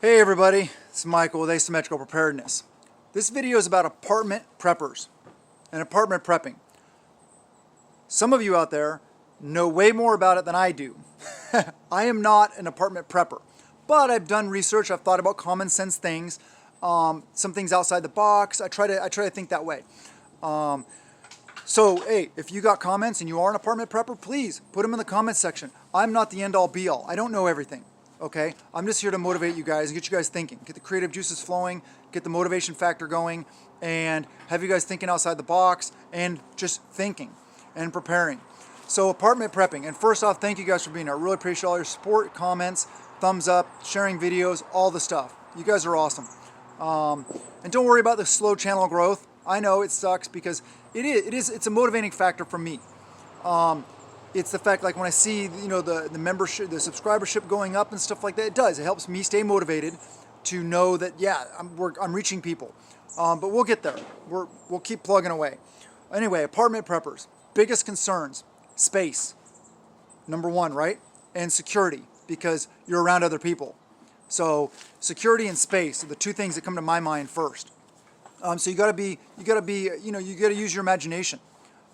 Hey everybody, it's Michael with Asymmetrical Preparedness. This video is about apartment preppers and apartment prepping. Some of you out there know way more about it than I do. I am not an apartment prepper, but I've done research, I've thought about common sense things, some things outside the box. I try to think that way. So hey, if you got comments and you are an apartment prepper, please put them in the comments section. I'm not the end all be all. I don't know everything. Okay, I'm just here to motivate you guys and get you guys thinking, get the creative juices flowing, get the motivation factor going, and have you guys thinking outside the box and just thinking and preparing. So apartment prepping, and first off, thank you guys for being here. I really appreciate all your support, comments, thumbs up, sharing videos, all the stuff. You guys are awesome. And don't worry about the slow channel growth. I know it sucks because it's a motivating factor for me. It's the fact, like when I see, the membership, the subscribership going up and stuff like that, it helps me stay motivated to know that, yeah, I'm reaching people. But we'll get there. We'll keep plugging away. Anyway, apartment preppers, biggest concerns, space, number one, right? And security, because you're around other people. So security and space are the two things that come to my mind first. So you gotta use your imagination.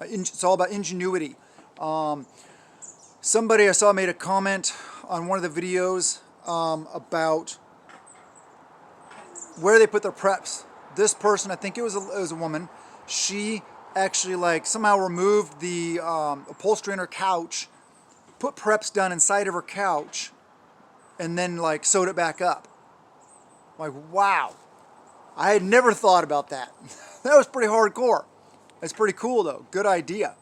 It's all about ingenuity. Somebody I saw made a comment on one of the videos about where they put their preps. This person, I think it was a woman, she actually somehow removed the upholstery on her couch, put preps down inside of her couch, and then sewed it back up. Wow, I had never thought about that. That was pretty hardcore. That's pretty cool though, good idea.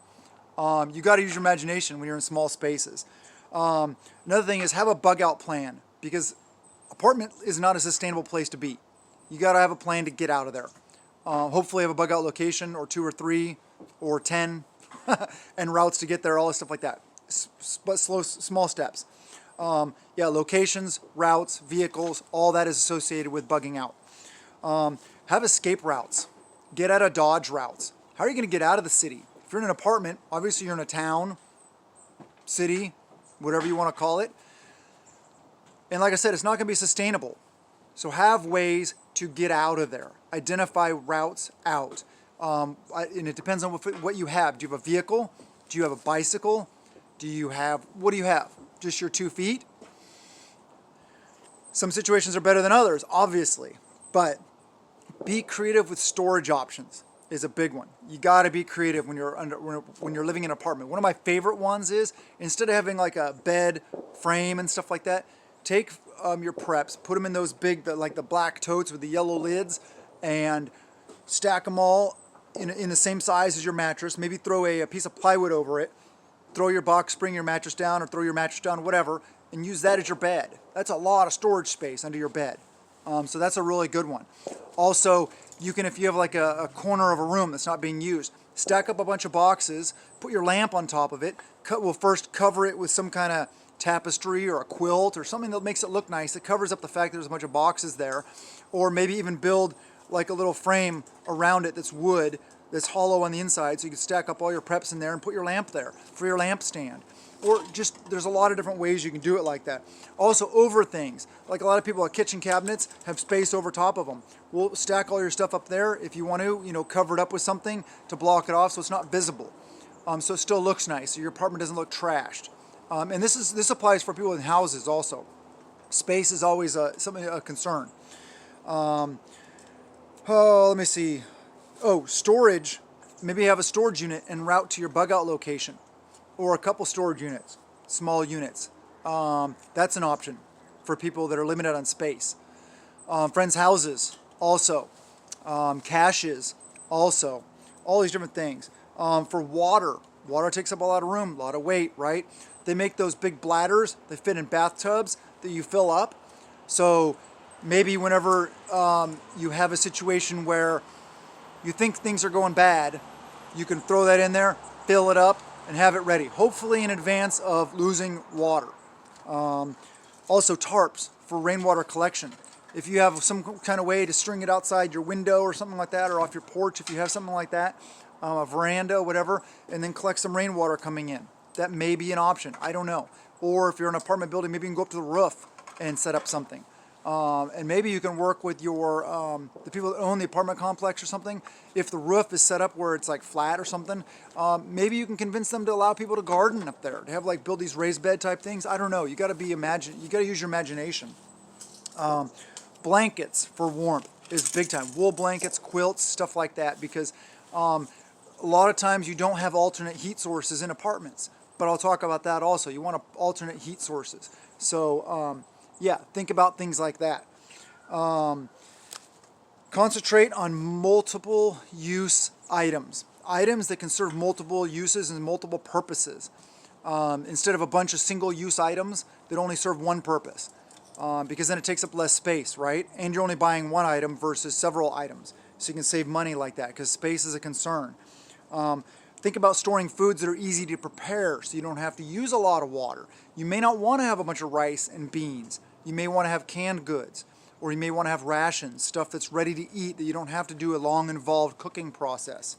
You got to use your imagination when you're in small spaces. Another thing is have a bug out plan, because apartment is not a sustainable place to be. You got to have a plan to get out of there. Hopefully have a bug out location or 2 or 3 or 10 and routes to get there, all this stuff like that. But small steps. Yeah, locations, routes, vehicles, all that is associated with bugging out. Have escape routes. Get out of Dodge routes. How are you going to get out of the city? If you're in an apartment, obviously you're in a town, city, whatever you want to call it. And like I said, it's not going to be sustainable. So have ways to get out of there. Identify routes out. And it depends on what you have. Do you have a vehicle? Do you have a bicycle? What do you have? Just your 2 feet? Some situations are better than others, obviously. But be creative with storage options. Is a big one. You got to be creative when you're living in an apartment. One of my favorite ones is, instead of having a bed frame and stuff like that, take your preps, put them in those big, the black totes with the yellow lids, and stack them all in the same size as your mattress. Maybe throw a piece of plywood over it, throw your box spring, your mattress down, or throw your mattress down, whatever, and use that as your bed. That's a lot of storage space under your bed. So that's a really good one. Also, you can, if you have a corner of a room that's not being used, stack up a bunch of boxes, put your lamp on top of it, we'll first cover it with some kind of tapestry or a quilt or something that makes it look nice, that covers up the fact that there's a bunch of boxes there, or maybe even build a little frame around it that's wood, that's hollow on the inside, so you can stack up all your preps in there and put your lamp there for your lamp stand. Or just, there's a lot of different ways you can do it like that. Also, over things. Like a lot of people at kitchen cabinets have space over top of them. We'll stack all your stuff up there if you want to, cover it up with something to block it off so it's not visible. So it still looks nice, so your apartment doesn't look trashed. And this applies for people in houses also. Space is always a concern. Let me see. Oh, storage. Maybe have a storage unit en route to your bug out location. Or a couple storage units, small units. That's an option for people that are limited on space. Friends' houses, also. Caches, also. All these different things. For water takes up a lot of room, a lot of weight, right? They make those big bladders, they fit in bathtubs that you fill up. So maybe whenever you have a situation where you think things are going bad, you can throw that in there, fill it up, and have it ready, hopefully in advance of losing water. Also tarps for rainwater collection. If you have some kind of way to string it outside your window or something like that, or off your porch, if you have something like that, a veranda, whatever, and then collect some rainwater coming in. That may be an option, I don't know. Or if you're in an apartment building, maybe you can go up to the roof and set up something. And maybe you can work with your the people that own the apartment complex or something. If the roof is set up where it's like flat or something, maybe you can convince them to allow people to garden up there, to have like build these raised bed type things. I don't know. You got to be you got to use your imagination. Blankets for warmth is big time. Wool blankets, quilts, stuff like that, because a lot of times you don't have alternate heat sources in apartments. But I'll talk about that also. You want alternate heat sources. So yeah, think about things like that. Concentrate on multiple use items. Items that can serve multiple uses and multiple purposes. Instead of a bunch of single-use items that only serve one purpose. Because then it takes up less space, right? And you're only buying one item versus several items. So you can save money like that, because space is a concern. Think about storing foods that are easy to prepare so you don't have to use a lot of water. You may not want to have a bunch of rice and beans. You may want to have canned goods, or you may want to have rations, stuff that's ready to eat that you don't have to do a long, involved cooking process.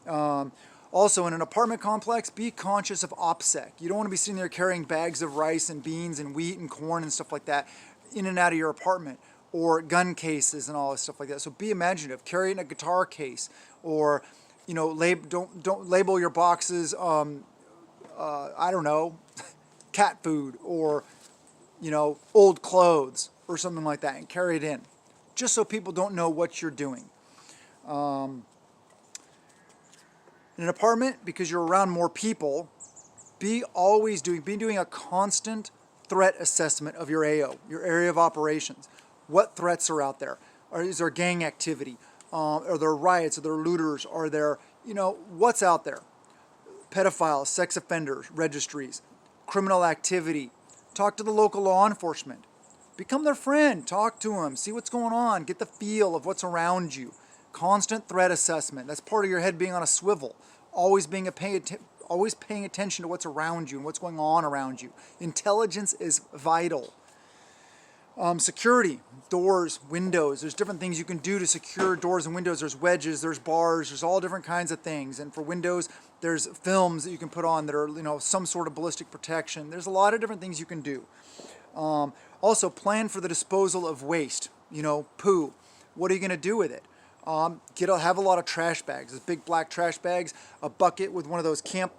Also, in an apartment complex, be conscious of OPSEC. You don't want to be sitting there carrying bags of rice and beans and wheat and corn and stuff like that in and out of your apartment, or gun cases and all this stuff like that. So be imaginative. Carry it in a guitar case, or don't label your boxes. I don't know, cat food, or old clothes or something like that, and carry it in, just so people don't know what you're doing. In an apartment, because you're around more people, be doing a constant threat assessment of your AO, your area of operations. What threats are out there? Is there gang activity? Are there riots? Are there looters? Are there, what's out there? Pedophiles, sex offenders, registries, criminal activity. Talk to the local law enforcement. Become their friend. Talk to them. See what's going on. Get the feel of what's around you. Constant threat assessment. That's part of your head being on a swivel. Always paying attention to what's around you and what's going on around you. Intelligence is vital. Security, doors, windows. There's different things you can do to secure doors and windows. There's wedges, there's bars, there's all different kinds of things. And for windows, there's films that you can put on that are, some sort of ballistic protection. There's a lot of different things you can do. Also, plan for the disposal of waste. Poo. What are you going to do with it? Have a lot of trash bags, those big black trash bags, a bucket with one of those camp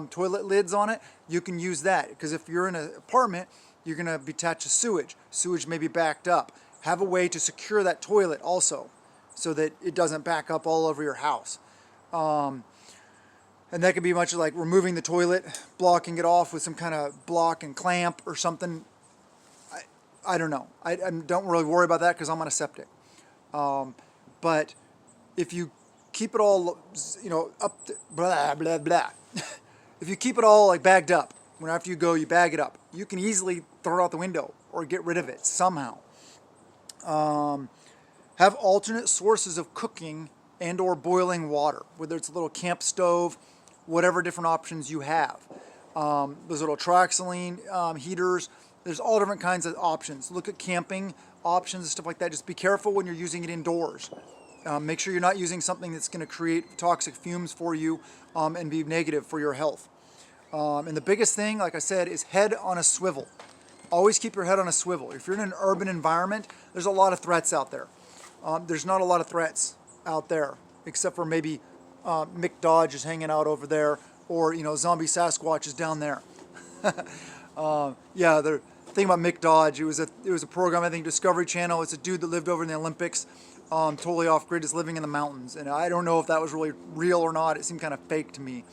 toilet lids on it. You can use that, because if you're in an apartment, you're going to be attached to sewage. Sewage may be backed up. Have a way to secure that toilet also, so that it doesn't back up all over your house. And that could be much like removing the toilet, blocking it off with some kind of block and clamp or something. I don't know. I don't really worry about that because I'm on a septic. But if you keep it all, up, blah, blah, blah. If you keep it all like bagged up, when after you go, you bag it up, you can easily throw it out the window or get rid of it somehow. Have alternate sources of cooking and or boiling water, whether it's a little camp stove, whatever different options you have. Those little trioxylene heaters, there's all different kinds of options. Look at camping options and stuff like that. Just be careful when you're using it indoors. Make sure you're not using something that's going to create toxic fumes for you and be negative for your health. And the biggest thing, like I said, is head on a swivel. Always keep your head on a swivel. If you're in an urban environment, there's a lot of threats out there. There's not a lot of threats out there, except for maybe Mick Dodge is hanging out over there, or Zombie Sasquatch is down there. Yeah, the thing about Mick Dodge, it was a program, I think Discovery Channel. It's a dude that lived over in the Olympics, totally off grid, is living in the mountains, and I don't know if that was really real or not. It seemed kind of fake to me.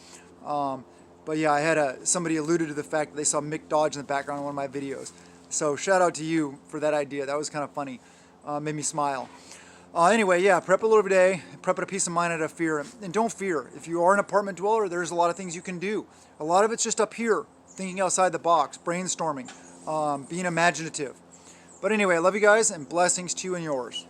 But yeah, I had somebody alluded to the fact that they saw Mick Dodge in the background in one of my videos. So shout out to you for that idea. That was kind of funny. Made me smile. Anyway, yeah, prep a little bit a day, prep at a peace of mind out of fear. And don't fear. If you are an apartment dweller, there's a lot of things you can do. A lot of it's just up here, thinking outside the box, brainstorming, being imaginative. But anyway, I love you guys, and blessings to you and yours.